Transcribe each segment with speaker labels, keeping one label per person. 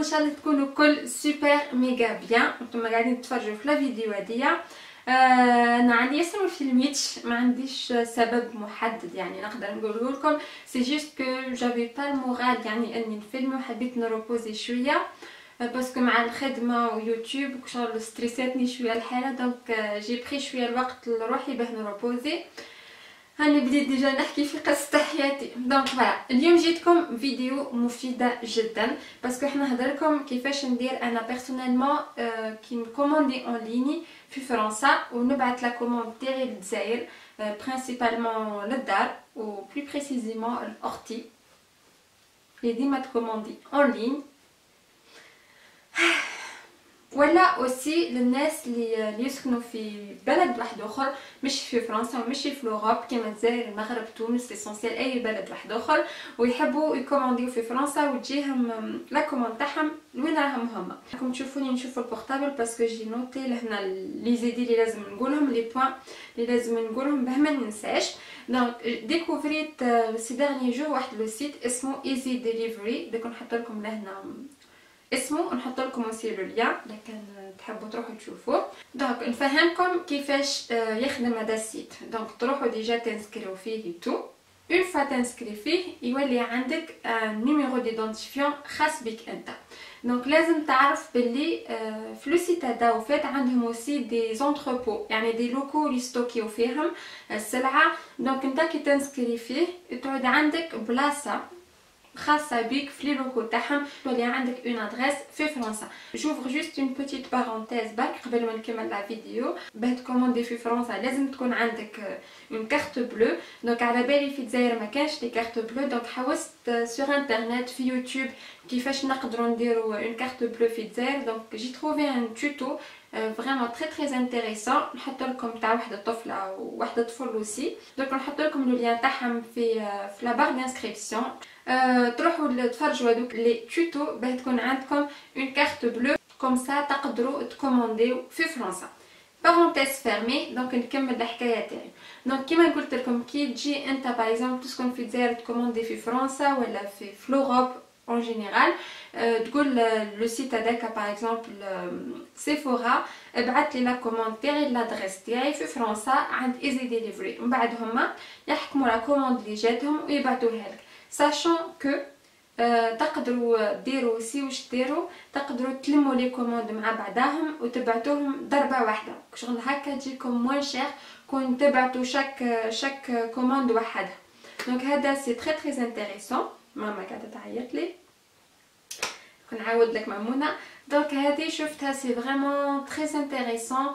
Speaker 1: ان شاء الله تكونوا كل سوبر ميغا بيان. نتوما قاعدين تتفرجوا في لا فيديو هادية. انا عندي ياسر مفيلميتش، ما عنديش سبب محدد يعني نقدر نقوله لكم، سي جوست كو جافي با المورال يعني اني نفيلم وحبيت نروبوزي شويه باسكو مع الخدمه ويوتيوب وشغل ستريساتني شويه الحاله، دونك جي بري شويه الوقت لروحي باه نروبوزي. هاني بديت ديجا نحكي في قصة حياتي. دونك فوالا اليوم جيتكم فيديو مفيدة جدا باسكو حنا نهضرلكم كيفاش ندير انا بيرسونيلمون كي نكوموندي اون ليني في فرنسا ونبعث لا كوموند تاعي للجزائر، برينسيبالمون للدار و بلو بريسيزيمون لاختي اللي ديما تكوموندي اون لين، ولا اوسي للناس اللي يسكنوا في بلد واحد اخر، مش في فرنسا وماشي في اوروب كيما الجزائر المغرب تونس ليسونسيال اي بلد واحد اخر، ويحبوا يكومونديو في فرنسا وتجيهم لا كوموند تاعهم لوين راهم هما. راكم تشوفوني نشوف البورطابل باسكو جي نوتي لهنا لي زيدي اللي لازم نقولهم، لي بوين اللي لازم نقولهم باه ما ننساش. دونك ديكوفريت سي ديرني جو واحد لو سيت اسمه ايزي ديليفري، دوك نحط لكم لهنا اسمه ونحط لكم اوسي لو لين اذا كان تحبوا تروحوا تشوفوه. دونك نفهمكم كيفاش يخدم هذا السيت. دونك تروحوا ديجا تنسكريو فيه تو، اون فوا تنسكري فيه يولي عندك نيميرو ديدونتيفيون خاص بك انت. دونك لازم تعرف باللي في لو سيت هذا وفات عندهم اوسي دي زونتربو يعني دي لوكو اللي ستوكيو فيهم السلعه. دونك انت كي تنسكري فيه تعود عندك بلاصه خاصه بيك في لي لوكو تاعهم، تولي عندك اون ادريس في فرنسا. جوفر جوست اون بوتيت بارونتيز باك قبل ما نكمل لا فيديو. باه تكوموندي في فرنسا لازم تكون عندك اون كارت بلو. دونك على بالي في الجزائر ما كانش لي كارت بلو، دونك حوست سور انترنت في يوتيوب كيفاش نقدروا نديروا اون كارت بلو في الجزائر. دونك جي تروفي ان توتو فريمون تري انتريسون، نحط لكم تاع واحده طفله وواحده طفل اوسي. دونك نحط لكم لو لين تاعهم في لا بار دانسكريبسيون. تروحوا تفرجوا هذوك لي توتو باه تكون عندكم اون كارت بلو كوم سا تقدروا تكومونديو في فرنسا. بارونتيز فيرمي. دونك نكمل الحكايه تاعي. دونك كيما قلت لكم كي تجي انت باغ اكزومبل تسكن في الجزائر تكوموندي في فرنسا ولا في اوروب اون جينيرال، تقول لو سيت هذاك باغ اكزومبل سيفورا ابعث لي لا كوموند تاعي لادريس تاعي في فرنسا عند ايزي ديليفري، ومن بعد هما يحكموا لا كوموند اللي جاتهم ويبعثوها لك. ساشون كو تقدروا ديروا سي واش ديروا، تقدروا تلموا لي كوموند مع بعضاهم وتبعتوهم ضربه واحده، شغل هكا تجيكم موان شير كون تبعتوا شاك كوموند وحدها. دونك هذا سي تري انتريسون. ماما قاعده تعيط لي، نعاود لك مامونه. دونك هذه شفتها سي فريمون تري انتريسون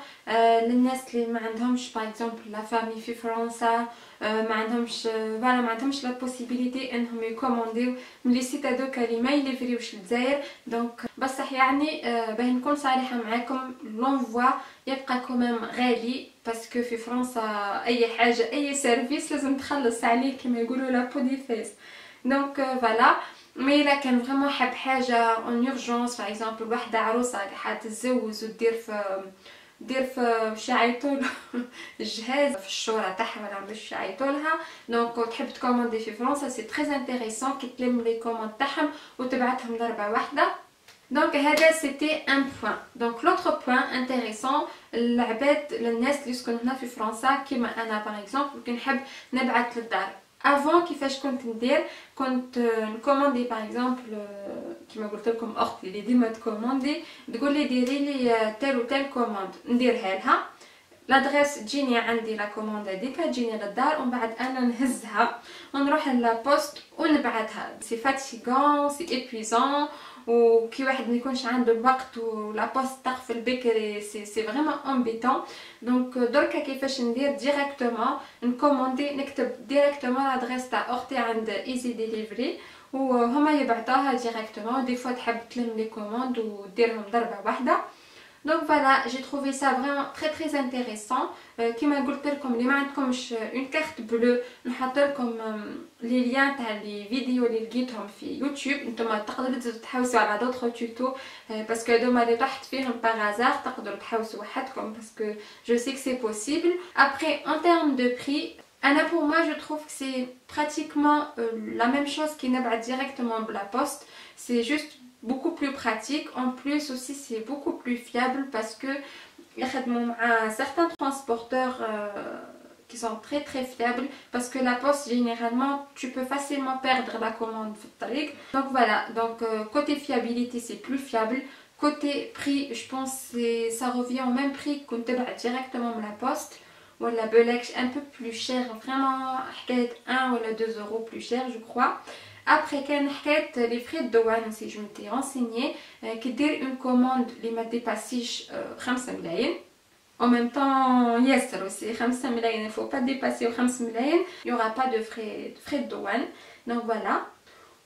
Speaker 1: للناس اللي ما عندهمش باغ اكزومبل لا فامي في فرنسا، ما عندهمش فوالا ما عندهمش لا بوسيبيليتي انهم يكومونديو من لي سيت هذوك اللي ما يليفريوش للجزائر. دونك بصح يعني باه نكون صريحه معاكم لونفوا يبقى كوميم غالي باسكو في فرنسا اي حاجه اي سيرفيس لازم تخلص عليه كما يقولوا لا بو دي فيس. دونك فوالا مي الا كان فريمون حاب حاجه اون اورجونس باغ اكزومبل واحده عروسه حتتزوج ودير في باش يعيطوا الجهاز في الشوره تاعها ولا باش يعيطوا لها، دونك تحب تكوموندي في فرنسا سي تري انتريسون كي تلم لي كوموند تاعهم وتبعتهم ضربه واحده. دونك هذا سيتي ان بوين. دونك لوتر بوين انتريسون العباد للناس اللي يسكنوا هنا في فرنسا كيما انا باغ اكزومبل كي نحب نبعث للدار. افون كيفاش كنت ندير، كنت نكوموندي باغ اكزومبل كيما قلت لكم اختي اللي ديما تكوموندي تقول لي ديري لي تال وتال كوموند نديرها لها، لادريس تجيني عندي لا كوموند هذيك تجيني للدار ومن بعد انا نهزها ونروح للبوست ونبعثها. سي فاتيغون سي ايبويزون، وكي واحد ما يكونش عنده الوقت ولا بوست تقفل بكري سي فريمون امبيتون. دونك دركا كيفاش ندير ديريكتومون نكوموندي نكتب ديريكتومون لادريس تاع اختي عند ايزي ديليفري وهما يبعثوها ديريكتومون. دي فوا تحب تلم لي كوموند وديرهم ضربه واحده. دونك فوالا جي تروفي سا فريمون تري انتريسون. كيما قلت لكم اللي ما عندكمش اون كارت بلو نحط لكم لي ليان تاع لي فيديو اللي لقيتهم في يوتيوب. نتوما تقدروا تحوسوا على دوطخ توتو باسكو هذوما اللي طحت فيهم باغازار تقدروا تحوسوا وحدكم باسكو جو سي كو سي بوسيبل. ابري ان تيرم دو بري انا بور moi je trouve que c'est pratiquement la même chose qui نبعث directement بلا بوست. سي جوست beaucoup plus pratique. En plus aussi c'est beaucoup plus fiable parce que يخدموا مع certains transporteurs qui sont très fiables, parce que la poste généralement tu peux facilement perdre la commande في الطريق. Donc voilà, donc côté fiabilité c'est plus fiable. Côté prix, je pense que ça revient au même prix qu'on تبع directement de la poste. Voilà, Belex un peu plus cher, vraiment 1 ou 2 euros plus cher je crois. Après كان حكاية les frais de douane aussi, je m'étais renseignée كي دير une commande اللي ما ديباسيش 5 ملايين. En même temps, ياسر aussi 5 ملايين, il faut pas dépasser 5 ملايين, il y aura pas de frais de douane. Donc voilà.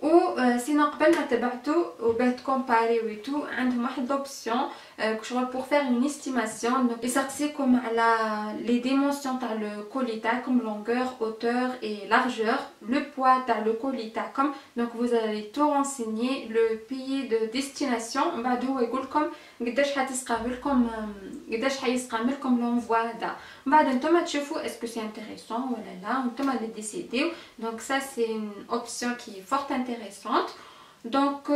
Speaker 1: و sinon قبل ما تبعتو وباه تكومباري ويتو عندهم واحد لوبسيون شغل pour faire une estimation. donc يسقسيكم على les dimensions تاع لو colis تاعكم, longueur, hauteur et largeur, le poids تاع le colis تاعكم. donc vous allez tout renseigner, le pays de destination, من بعد هو يقولكم قداش حتسقاملكم, قداش حيسقاملكم لونفوا هذا. من بعد نتوما تشوفوا est-ce que c'est intéressant ولا لا, نتوما اللي ديسيديو. donc ça c'est une option qui est fort intéressante. donc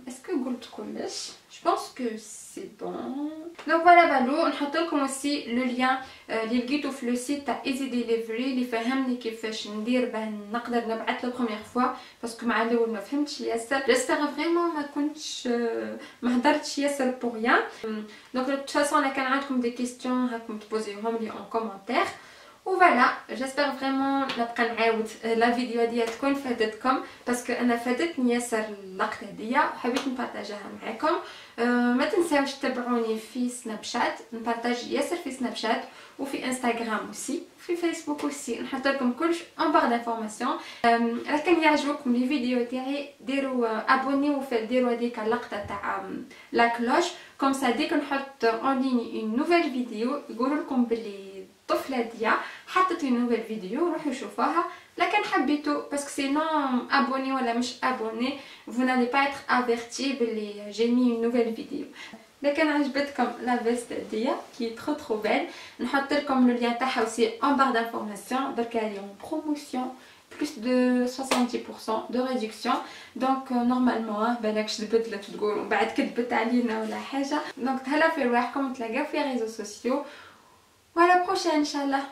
Speaker 1: est-ce que قلت كلش? je pense que c'est bon. donc voilà بالو, نحط لكم aussi le lien اللي لقيتو في لو سيت تاع ايزي ديليفري اللي فهمني كيفاش ندير باه نقدر نبعث لا بروميير فوا, باسكو مع الاول ما فهمتش ياسر. جيسبر فريمون ما كنتش ما هضرتش ياسر بور ريان. donc de toute façon الا كان عندكم دي كيستيون هاكم تبوزيوهم لي ان كومونتير. وفوالا, جيسبر فريمون نبقى نعاود لا فيديو هادي تكون فادتكم, باسكو انا فادتني ياسر اللقطه هاديا وحبيت نبارطاجيها معاكم. ما تنساوش تتابعوني في سناب شات, نبارطاجي ياسر في سناب شات وفي انستغرام اوسي, في فيسبوك اوسي, نحط لكم كلش ان بار دانفورماسيون. الا كان يعجبكم لي فيديو تاعي ديروا ابونيو, ديروا هذيك اللقطه تاع لا كلوش, كوم سا ديك نحط اون ليني اون نوفيل فيديو يقولوا لكم بلي الطفله ديا حطت اون نوفيل فيديو, روحوا شوفوها. لكن حبيتو باسكو سينون ابوني ولا مش ابوني vous n'allez pas être averti بلي j'ai mis une nouvelle vidéo. اذا كان عجبتكم لا فيست ديا كي ترو بيل, نحط لكم لو لين تاعها aussi en barre d'information. دركا اليوم بروموسيون plus de 70% de réduction. donc normalement بالكش تبدلت تقولوا بعد كذبت علينا ولا حاجه. donc تهلا في رواحكم, تلاقاو في ريزو سوسيو. ولا بروشين ان شاء الله.